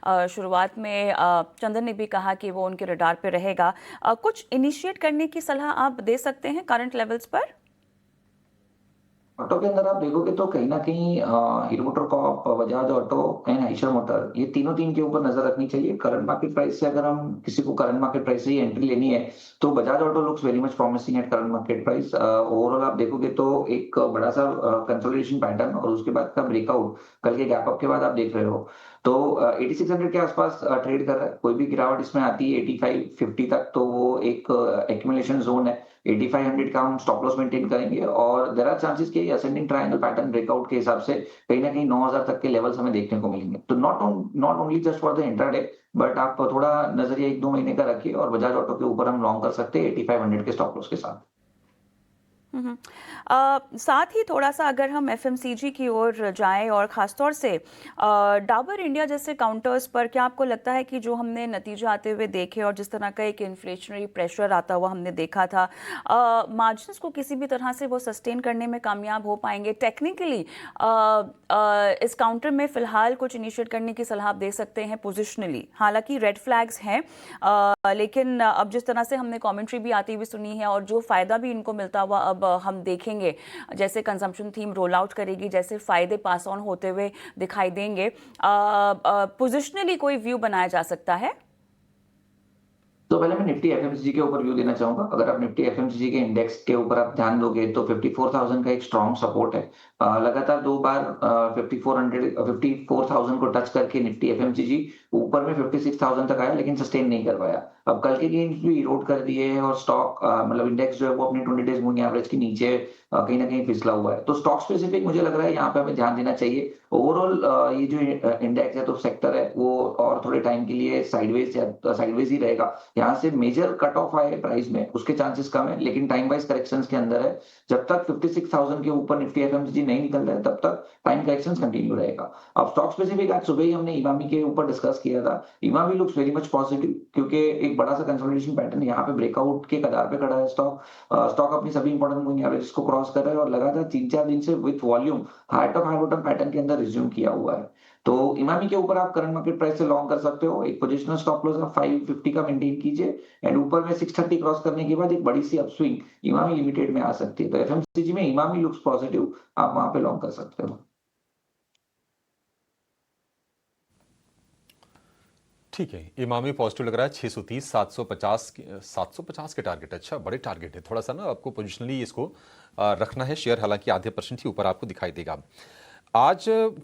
शुरुआत में चंदन ने भी कहा कि वो उनके रडार पे रहेगा। कुछ इनिशिएट करने की सलाह आप दे सकते हैं करंट लेवल्स पर? ऑटो के अंदर आप देखोगे तो कहीं ना कहीं hero motor Corp, Bajaj auto and Eicher motor, ये तीनों टीम के ऊपर नजर रखनी चाहिए। करंट मार्केट प्राइस से अगर हम किसी को करंट मार्केट प्राइस से ही एंट्री लेनी है तो Bajaj auto looks very much promising at current market price. Overall आप देखोगे तो एक बड़ा सा कंसोलिडेशन पैटर्न और उसके बाद का ब्रेकआउट कल के गैप अप के बाद आप देख रहे हो। तो 8600 के आसपास ट्रेड कर रहा है। कोई भी गिरावट इसमें आती है 8550 तक तो वो एक एक्यूमुलेशन जोन है। 8500 का हम स्टॉप लॉस मेंटेन करेंगे और देयर आर चांसेस कि असेंडिंग ट्रायंगल पैटर्न ब्रेकआउट के हिसाब से कहीं ना कहीं 9000 तक के लेवल्स हमें देखने को मिलेंगे। तो not only just for the intraday, but आप थोड़ा नजरिया 1-2 महीने का रखिए और बजाज ऑटो के ऊपर हम लॉन्ग कर सकते हैं 8500 के स्टॉप लॉस के साथ। हम्म। साथ ही थोड़ा सा अगर हम एफएमसीजी की ओर जाएं और ख़ासतौर से डाबर इंडिया जैसे काउंटर्स पर, क्या आपको लगता है कि जो हमने नतीजे आते हुए देखे और जिस तरह का एक इन्फ्लेशनरी प्रेशर आता हुआ हमने देखा था, मार्जिन्स को किसी भी तरह से वो सस्टेन करने में कामयाब हो पाएंगे? टेक्निकली इस काउंटर में फ़िलहाल कुछ इनिशिएट करने की सलाह आप दे सकते हैं पोजिशनली? हालांकि रेड फ्लैग्स हैं, लेकिन अब जिस तरह से हमने कमेंट्री भी आती हुई सुनी है और जो फ़ायदा भी इनको मिलता हुआ अब हम देखेंगे, जैसे कंजम्पशन थीम रोल आउट करेगी, जैसे फ़ायदे पास ऑन होते हुए दिखाई देंगे, पोजिशनली कोई व्यू बनाया जा सकता है? तो पहले मैं निफ्टी एफएमसीजी के ऊपर व्यू देना चाहूंगा। अगर आप निफ्टी एफएमसीजी के इंडेक्स के ऊपर आप ध्यान दोगे तो 54,000 का एक स्ट्रॉन्ग सपोर्ट है। लगातार 2 बार 54,000 को टच करके निफ्टी एफएमसीजी ऊपर में 56,000 तक आया लेकिन सस्टेन नहीं कर पाया। अब कल के गेन्स भी इरोड कर दिए हैं और स्टॉक मतलब इंडेक्स जो है वो अपनी 20 डेज मूविंग एवरेज के नीचे कहीं ना कहीं फिसला हुआ है। तो स्टॉक स्पेसिफिक मुझे लग रहा है यहाँ पे हमें ध्यान देना चाहिए। ओवरऑल ये जो इंडेक्स है तो सेक्टर है वो और थोड़े टाइम के लिए साइडवेज ही रहेगा। यहाँ से मेजर कट ऑफ आए प्राइस में उसके चांसेस कम है, लेकिन टाइम वाइज करेक्शंस के अंदर है। जब तक 56,000 के ऊपर निफ्टी एफएमसीजी नहीं निकल रहा है तब तक टाइम करेक्शंस कंटिन्यू रहेगा। अब स्टॉक स्पेसिफिक आज सुबह ही हमने इमामी के ऊपर डिस्कस किया था। Emami looks very much positive क्योंकि एक बड़ा सा कंसोलिडेशन पैटर्न यहाँ पे ब्रेकआउट के कगार पे खड़ा है। स्टॉक अपनी सभी इंपॉर्टेंट मूविंग एवरेज को क्रॉस कर रहा है और लगातार 3-4 दिन से with volume high top high bottom pattern के अंदर रिज्यूम किया हुआ है। तो इमामी के ऊपर आप करंट मार्केट प्राइस से लॉन्ग कर सकते हो। एक पोजिशनल स्टॉप लॉस आप 550 का मेंटेन कीजिए एंड ऊपर में 630 क्रॉस करने के बाद एक बड़ी सी अपस्विंग इमामी लिमिटेड में आ सकती है। तो एफएमसीजी में इमामी लुक्स पॉजिटिव, आप वहां पे लॉन्ग कर सकते हो। ठीक है, इमामी पॉजिटिव लग रहा है। 630, 750 के टारगेट। अच्छा, बड़े टारगेट है। थोड़ा सा ना आपको पोजिशनली इसको रखना है। शेयर हालांकि आधे % ही ऊपर आपको दिखाई देगा आज।